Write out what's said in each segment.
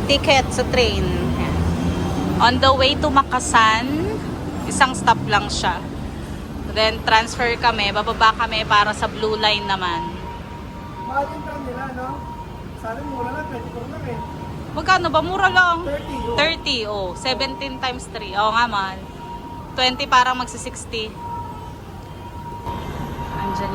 ticket sa train. Yan. On the way to Makasan, isang stop lang siya. Then transfer kami, bababa kami para sa Blue Line naman. Mahal yung tram nila, no? Sana mura lang, 24 lang eh. Magkano ba? Mura lang. 30, 30, oh. 17 times 3. Oo nga, mahal. 20 parang magsi-60. Andyan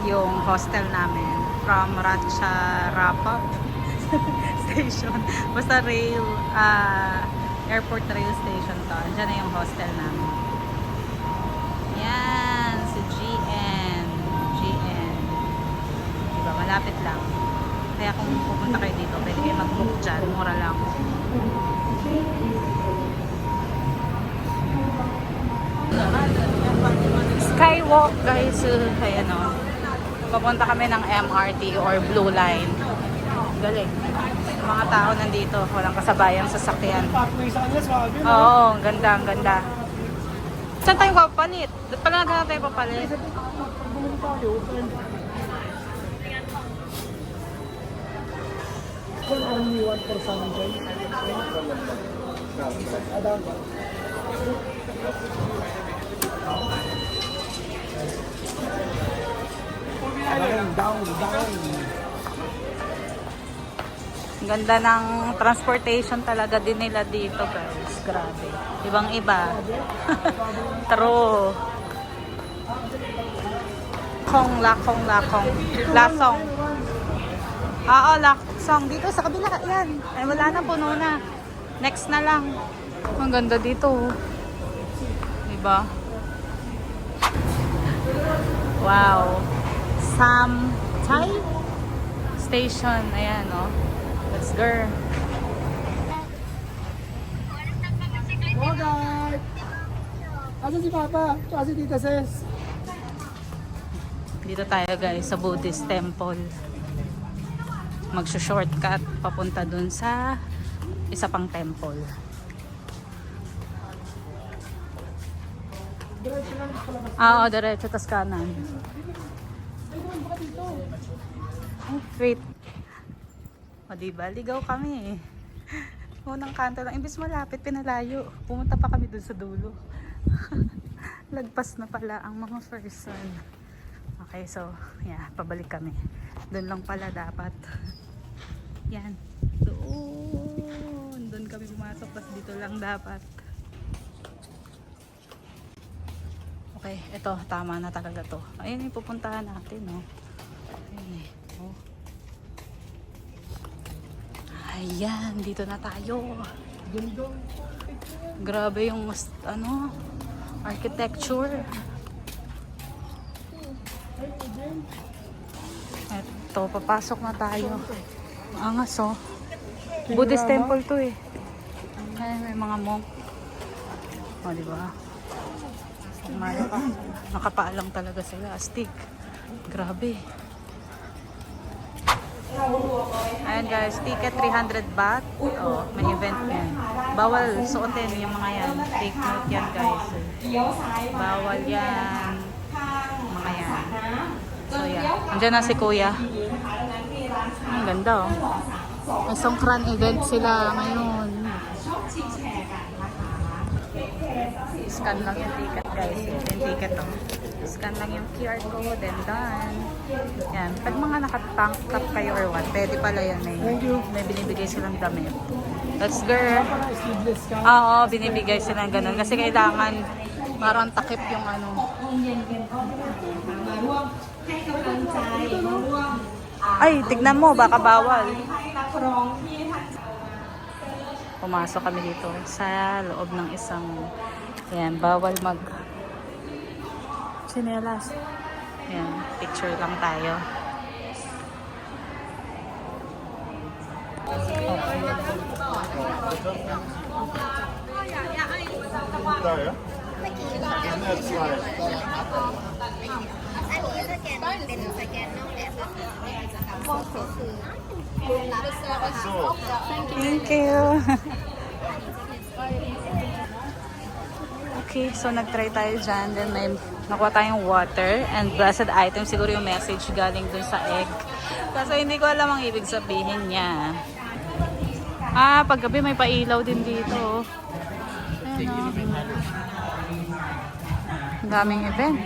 yung hostel namin. From Ratcharapa Station. Basta rail, airport rail station to. Andyan na yung hostel namin. Yan, si GN. Diba, malapit lang. Kaya kung pupunta kayo dito, pwede kayo mag-book dyan. Mura lang. Skywalk, guys. Ayan o. Papunta kami ng MRT or Blue Line. Galing. Mga tao nandito. Walang kasabayang sasakyan. Parkway sa kanila, swabe, no? Oo, ang ganda, ang ganda. Saan tayo papalit? Doon pala naghanap tayo papalit. Pag bumili tayo, kung only 1 for Sunday. Adam. Down. Ang ganda ng transportation talaga din nila dito, guys. Grabe. Ibang iba. True. Lakong. Lasong. Oo, Lasong. Dito sa kabila. Yan. Ay, wala na, puno na. Next na lang. Ang ganda dito. Diba? Wow. Samtay Station. Ayan, oh. Let's go. Oh, guys! Asan si Papa? Tsaka si Tita Ses? Dito tayo, guys, sa Buddhist temple. Magsa-shortcut papunta dun sa isa pang temple. Diretso lang palabas. Oo, diretso, tas kanan. Ay, doon, baka dito. Oh, wait. O, diba? Ligaw kami eh. Unang kanto lang. Imbis malapit, pinalayo. Pumunta pa kami dun sa dulo. Lagpas na pala ang mga person. Okay, so, yeah, pabalik kami. Doon lang pala dapat. Yan. Doon. Doon kami pumasok, tapos dito lang dapat. Okay, ito, tama na talaga to. Ayun yung pupuntahan natin, no? Ayun eh. Oh. Ayan, dito na tayo. Ganda. Grabe yung, ano, architecture. Ito, papasok na tayo. Angas, oh. Buddhist temple to eh. Ayan, may mga monk. O, diba? Nakapaalang talaga sila. Astig. Grabe. Ayan guys, ticket 300 baht. Oh, may event yan. Bawal suotin yung mga yan. Take note yan guys. Bawal yan. Mga yan. So yeah. Andiyan na si kuya. Ang ganda oh. May Songkran event sila ngayon. Scan lang yung ticket guys. Yung ticket oh. Scan lang yung QR code and done. Yan. Pag mga nakatank up kayo or what, pwede pala yan eh. Thank you. May binibigay silang damit. Let's go. Sleeveless ka. Oo, binibigay silang ganun. Kasi kailangan parang takip yung ano. Ay, tignan mo, baka bawal. Pumasok kami dito sa loob ng isang, yan, bawal mag sinelas. Yan, picture lang tayo. Där ja. Internet slide. อันนี้สแกนเป็นสแกนนอกแบบก็คือรับ Så. Thank you. Okay, so nag-try tayo dyan. Then may nakuha tayong water and blessed item. Siguro yung message galing dun sa egg. Kasi hindi ko alam ang ibig sabihin niya. Ah, paggabi may pailaw din dito. Oh. Ayan, oh. Ang daming event.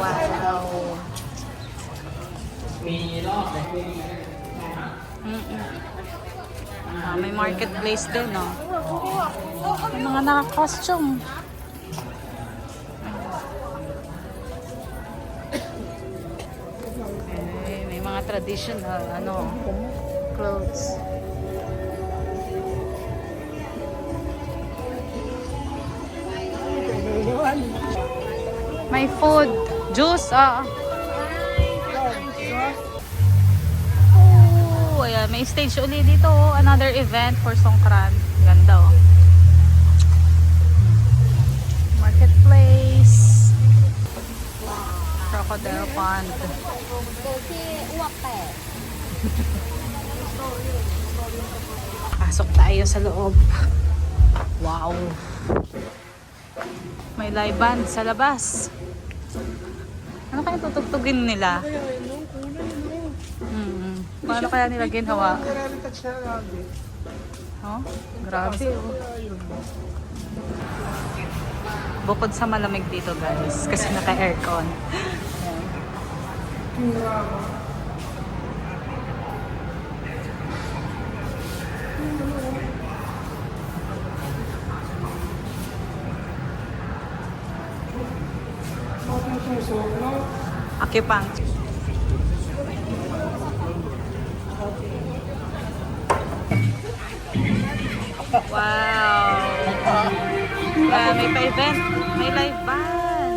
Wow. May marketplace din, no? May mga naka-costume. May mga traditional, clothes. May food, juice, Oh, ayan, may stage ulit dito, oh. Another event for Songkran. Ganda, oh. Marketplace. Crocodile pond. Pasok tayo sa loob. Wow. May live band sa labas. Ano kaya tutugtugin nila? Paano kaya nila ginawa? Oh, grabe, oh. Bukod sa malamig dito, guys, kasi naka-aircon. Acupuncture. Wow! May pa-event. May live band.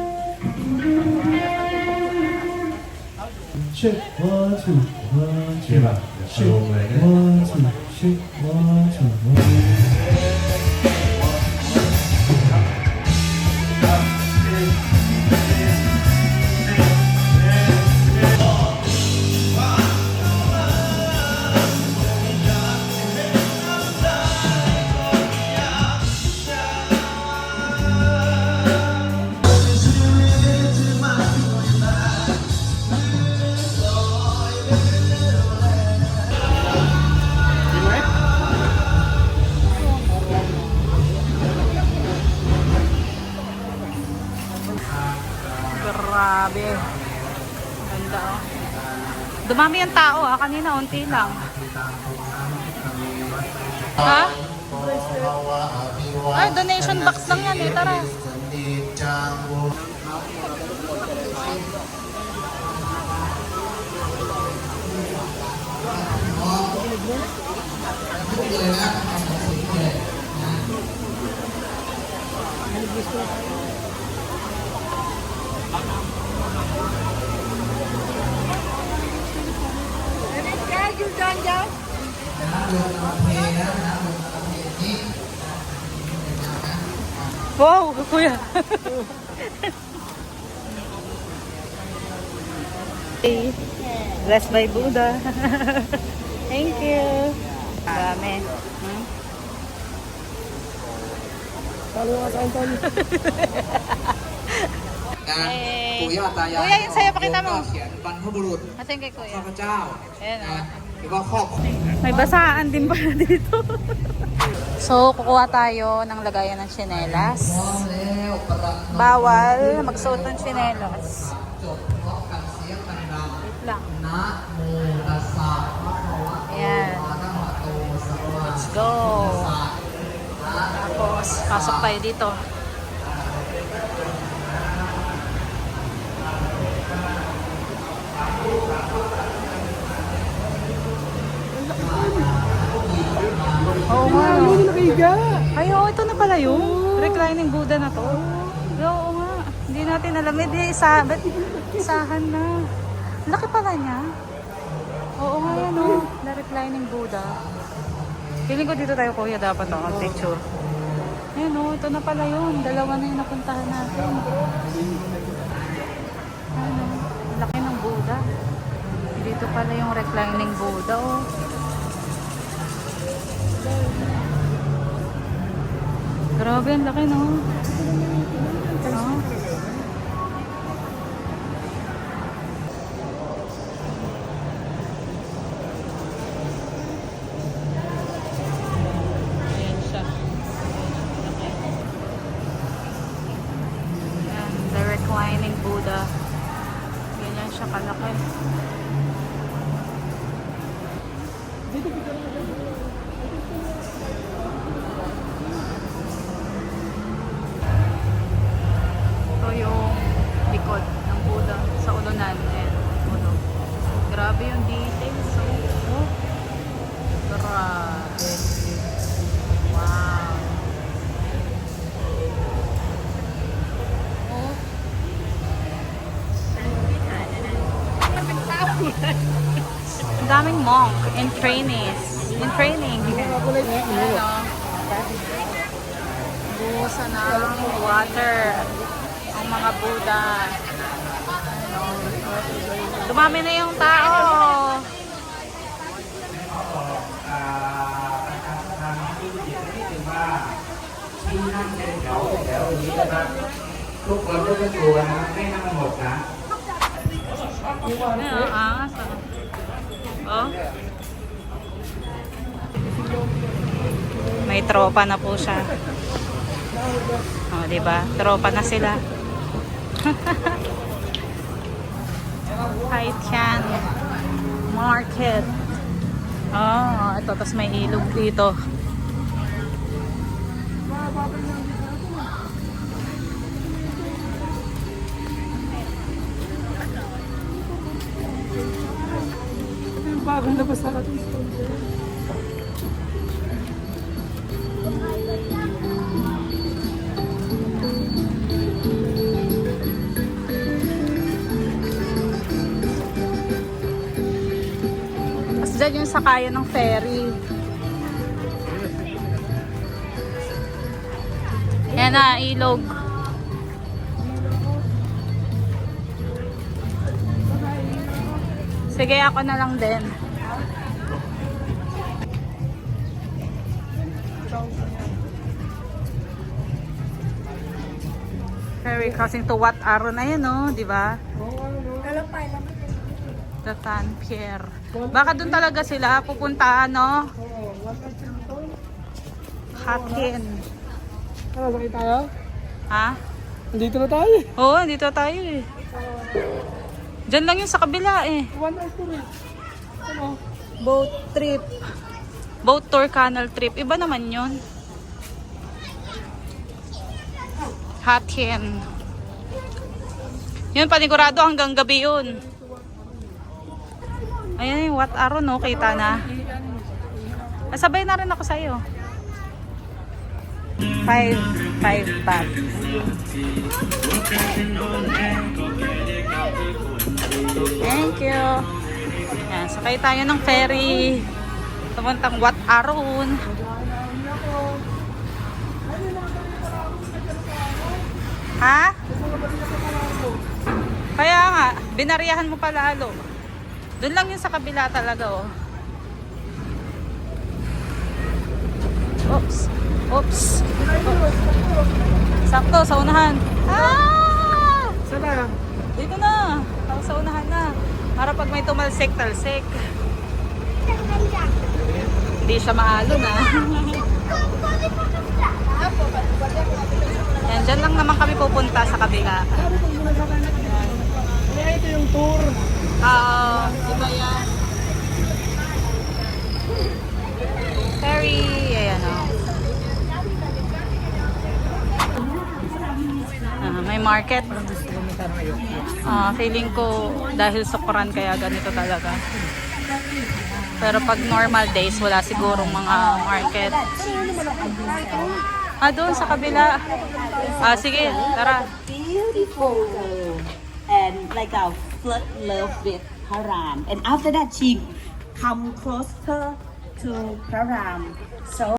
Shake, 1, 2, 1, 2. Shake, 1, 2, shake, 1, 2, 1. Grabe. Ganda, oh. Dumami yung tao, kanina unti lang. Ha? Ay, donation box lang yan, eh. Tara. Wow, kuya. Hey, blessed by Buddha. Thank you. Dami. Talo nga sa Anton. Hey. ปู่ย่าตายาย Kuya, yung sa'yo, pakita mo. เขียนบรรพบุรุษ Atin kay kuya. ข้าพเจ้า Ayan, นะ oh. หรือว่าครอบครัว May basaan din pala dito. So, kukuha tayo ng lagayan ng tsinelas. Bawal magsuot ng tsinelas. จบพร้อมกันเสียงดัง Wait lang. ๆนะโมตัสสะภะคะวะโต Ayan. อะระหะโตสัมมา Let's go. Tapos, pasok tayo dito. Oo nga. Ano yung nakahiga? Ay, oo, ito na pala yun. Reclining Buddha na to. Oo nga. Hindi natin alam. Hindi, isahan na. Laki pala niya. Oo nga yan, oh. The reclining Buddha. Feeling ko dito tayo, kuya, dapat ang picture. Ayan, oh. Ito na pala yun. Dalawa na yung napuntahan natin. Ano? Laki ng Buddha. Dito pala yung reclining Buddha, oh. Grabe, ang laki, no? Oh. siya kalaki. Dito, picture na. Ito yung likod ng Buddha sa ulunan. Ayan, ulo. Grabe yung details. So, oh. Grabe. Wow. Oh. Ang daming monk and trainees. In training. Kulay na yan. Ano? Buhusan ng water ang mga Buddha. Ano? Dumami na yung tao. Ano? Angas. Oh. May tropa na po siya. Oh, di ba? Tropa na sila. Haitian Market. Oh, ito. Tapos may ilog dito. Yung bagong labas na natin. Tapos dyan yung sakayan ng ferry. Yan na, ilog. Sige, ako na lang din. Ferry crossing to Wat Arrow na yan, no? Di ba? Datan Pier. Baka doon talaga sila pupuntahan, no? Hatin. Ano, sakit tayo? Ha? Nandito na tayo. Oo, dito tayo eh. Diyan lang yung sa kabila eh. 1 hour to rin. Ano? Boat trip. Boat tour canal trip. Iba naman yun. Hatin. Yun, panigurado hanggang gabi yun. Ayan yung Wat Arrow, no? Kita na. Sabay na rin ako sa'yo. 5 baht. Thank you. Yan, sakay tayo ng ferry. Papuntang Wat Arrow. Ha? Kaya nga, binariyahan mo pa lalo. Doon lang yung sa kabila talaga, oh. Oops. Oops. Sakto, sa unahan. Ah! Saan tayo? Dito na. Sa unahan na. Para pag may tumalsik-talsik. Hindi siya maalo na. Yan, dyan lang naman kami pupunta sa kabila. Kaya ito yung tour. Iba yan. Ferry, ayan o. May market. Feeling ko dahil sukran kaya ganito talaga. Pero pag normal days, wala sigurong mga market. Doon sa kabila. Sige, tara. Beautiful and like a flood love with Haram, and after that she come closer to Haram. So